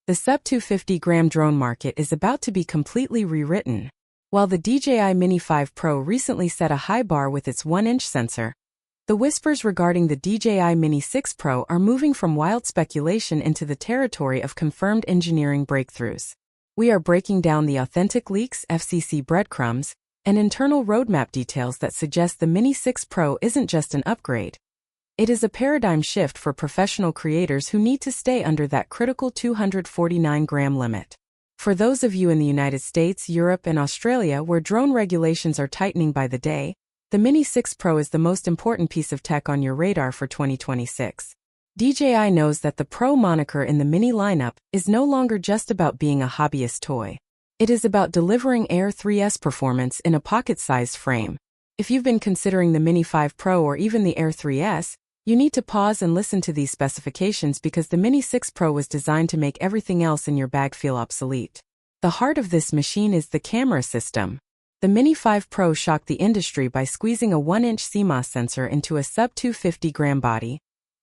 The sub-250-gram drone market is about to be completely rewritten. While the DJI Mini 5 Pro recently set a high bar with its 1-inch sensor, the whispers regarding the DJI Mini 6 Pro are moving from wild speculation into the territory of confirmed engineering breakthroughs. We are breaking down the authentic leaks, FCC breadcrumbs, and internal roadmap details that suggest the Mini 6 Pro isn't just an upgrade. It is a paradigm shift for professional creators who need to stay under that critical 249-gram limit. For those of you in the United States, Europe, and Australia where drone regulations are tightening by the day, the Mini 6 Pro is the most important piece of tech on your radar for 2026. DJI knows that the Pro moniker in the Mini lineup is no longer just about being a hobbyist toy. It is about delivering Air 3S performance in a pocket-sized frame. If you've been considering the Mini 5 Pro or even the Air 3S, you need to pause and listen to these specifications because the Mini 6 Pro was designed to make everything else in your bag feel obsolete. The heart of this machine is the camera system. The Mini 5 Pro shocked the industry by squeezing a 1-inch CMOS sensor into a sub-250-gram body,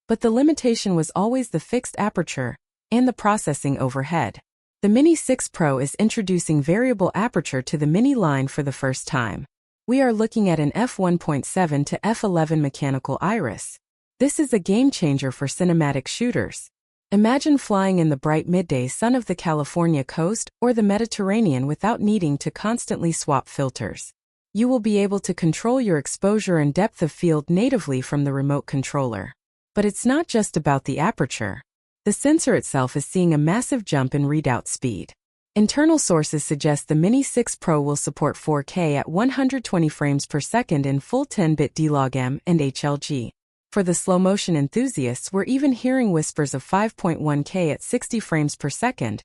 but the limitation was always the fixed aperture and the processing overhead. The Mini 6 Pro is introducing variable aperture to the Mini line for the first time. We are looking at an f1.7 to f11 mechanical iris. This is a game-changer for cinematic shooters. Imagine flying in the bright midday sun of the California coast or the Mediterranean without needing to constantly swap filters. You will be able to control your exposure and depth of field natively from the remote controller. But it's not just about the aperture. The sensor itself is seeing a massive jump in readout speed. Internal sources suggest the Mini 6 Pro will support 4K at 120 frames per second in full 10-bit D-Log-M and HLG. For the slow-motion enthusiasts, we're even hearing whispers of 5.1K at 60 frames per second,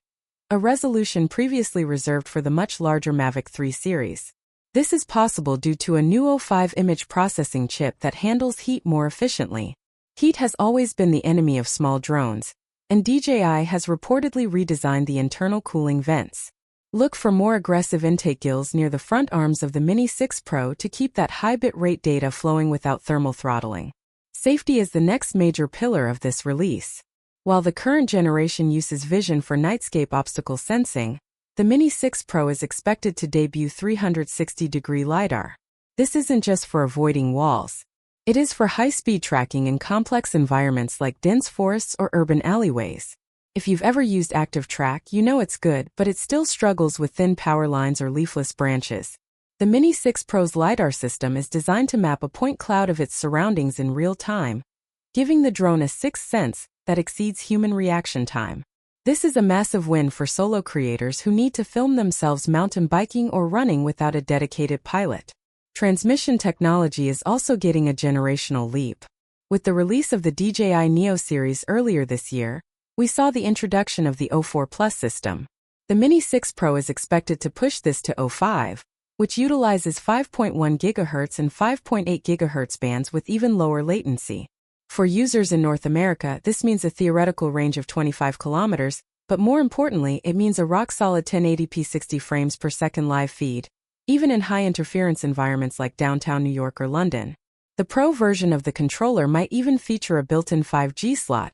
a resolution previously reserved for the much larger Mavic 3 series. This is possible due to a new O5 image processing chip that handles heat more efficiently. Heat has always been the enemy of small drones, and DJI has reportedly redesigned the internal cooling vents. Look for more aggressive intake gills near the front arms of the Mini 6 Pro to keep that high bitrate data flowing without thermal throttling. Safety is the next major pillar of this release. While the current generation uses vision for nightscape obstacle sensing, the Mini 6 Pro is expected to debut 360-degree LIDAR. This isn't just for avoiding walls. It is for high-speed tracking in complex environments like dense forests or urban alleyways. If you've ever used Active Track, you know it's good, but it still struggles with thin power lines or leafless branches. The Mini 6 Pro's LiDAR system is designed to map a point cloud of its surroundings in real time, giving the drone a sixth sense that exceeds human reaction time. This is a massive win for solo creators who need to film themselves mountain biking or running without a dedicated pilot. Transmission technology is also getting a generational leap. With the release of the DJI Neo series earlier this year, we saw the introduction of the O4 Plus system. The Mini 6 Pro is expected to push this to O5, which utilizes 5.1 GHz and 5.8 GHz bands with even lower latency. For users in North America, this means a theoretical range of 25 kilometers, but more importantly, it means a rock-solid 1080p 60 frames per second live feed, even in high-interference environments like downtown New York or London. The Pro version of the controller might even feature a built-in 5G slot,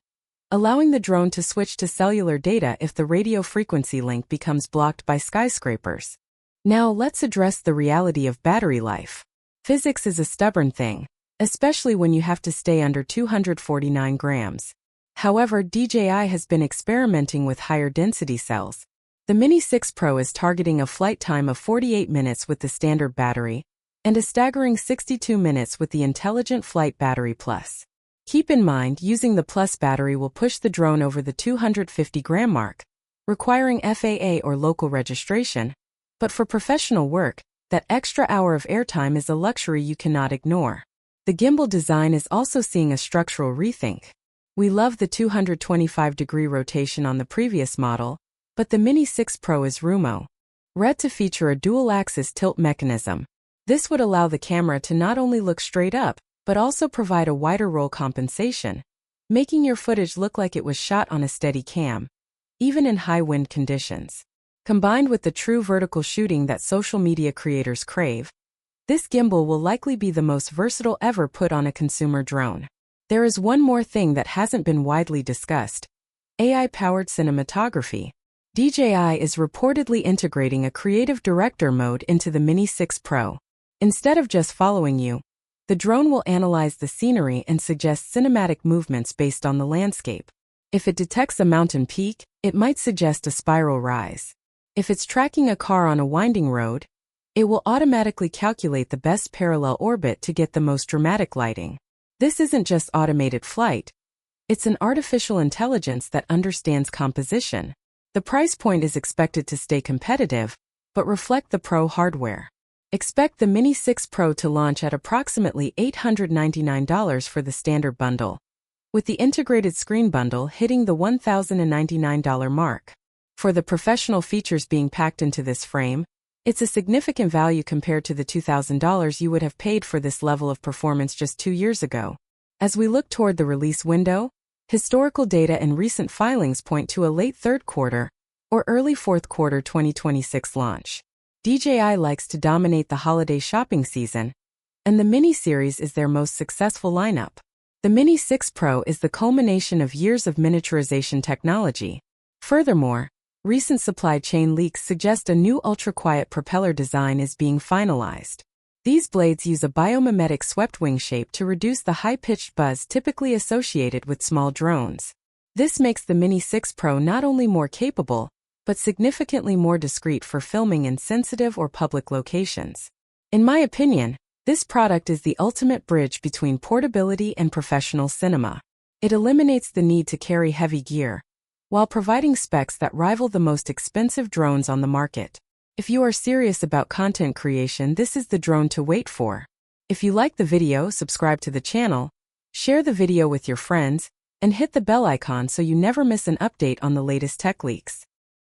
allowing the drone to switch to cellular data if the radio frequency link becomes blocked by skyscrapers. Now let's address the reality of battery life. Physics is a stubborn thing, especially when you have to stay under 249 grams. However, DJI has been experimenting with higher density cells. The Mini 6 Pro is targeting a flight time of 48 minutes with the standard battery, and a staggering 62 minutes with the Intelligent Flight Battery Plus. Keep in mind, using the Plus battery will push the drone over the 250-gram mark, requiring FAA or local registration. But for professional work, that extra hour of airtime is a luxury you cannot ignore. The gimbal design is also seeing a structural rethink. We love the 225-degree rotation on the previous model, but the Mini 6 Pro is rumored to feature a dual-axis tilt mechanism. This would allow the camera to not only look straight up, but also provide a wider roll compensation, making your footage look like it was shot on a steady cam, even in high wind conditions. Combined with the true vertical shooting that social media creators crave, this gimbal will likely be the most versatile ever put on a consumer drone. There is one more thing that hasn't been widely discussed. AI-powered cinematography. DJI is reportedly integrating a creative director mode into the Mini 6 Pro. Instead of just following you, the drone will analyze the scenery and suggest cinematic movements based on the landscape. If it detects a mountain peak, it might suggest a spiral rise. If it's tracking a car on a winding road, it will automatically calculate the best parallel orbit to get the most dramatic lighting. This isn't just automated flight, it's an artificial intelligence that understands composition. The price point is expected to stay competitive, but reflect the Pro hardware. Expect the Mini 6 Pro to launch at approximately $899 for the standard bundle, with the integrated screen bundle hitting the $1,099 mark. For the professional features being packed into this frame, it's a significant value compared to the $2,000 you would have paid for this level of performance just 2 years ago. As we look toward the release window, historical data and recent filings point to a late third quarter or early fourth quarter 2026 launch. DJI likes to dominate the holiday shopping season, and the Mini series is their most successful lineup. The Mini 6 Pro is the culmination of years of miniaturization technology. Furthermore, recent supply chain leaks suggest a new ultra-quiet propeller design is being finalized. These blades use a biomimetic swept wing shape to reduce the high-pitched buzz typically associated with small drones. This makes the Mini 6 Pro not only more capable, but significantly more discreet for filming in sensitive or public locations. In my opinion, this product is the ultimate bridge between portability and professional cinema. It eliminates the need to carry heavy gear, while providing specs that rival the most expensive drones on the market. If you are serious about content creation, this is the drone to wait for. If you like the video, subscribe to the channel, share the video with your friends, and hit the bell icon so you never miss an update on the latest tech leaks.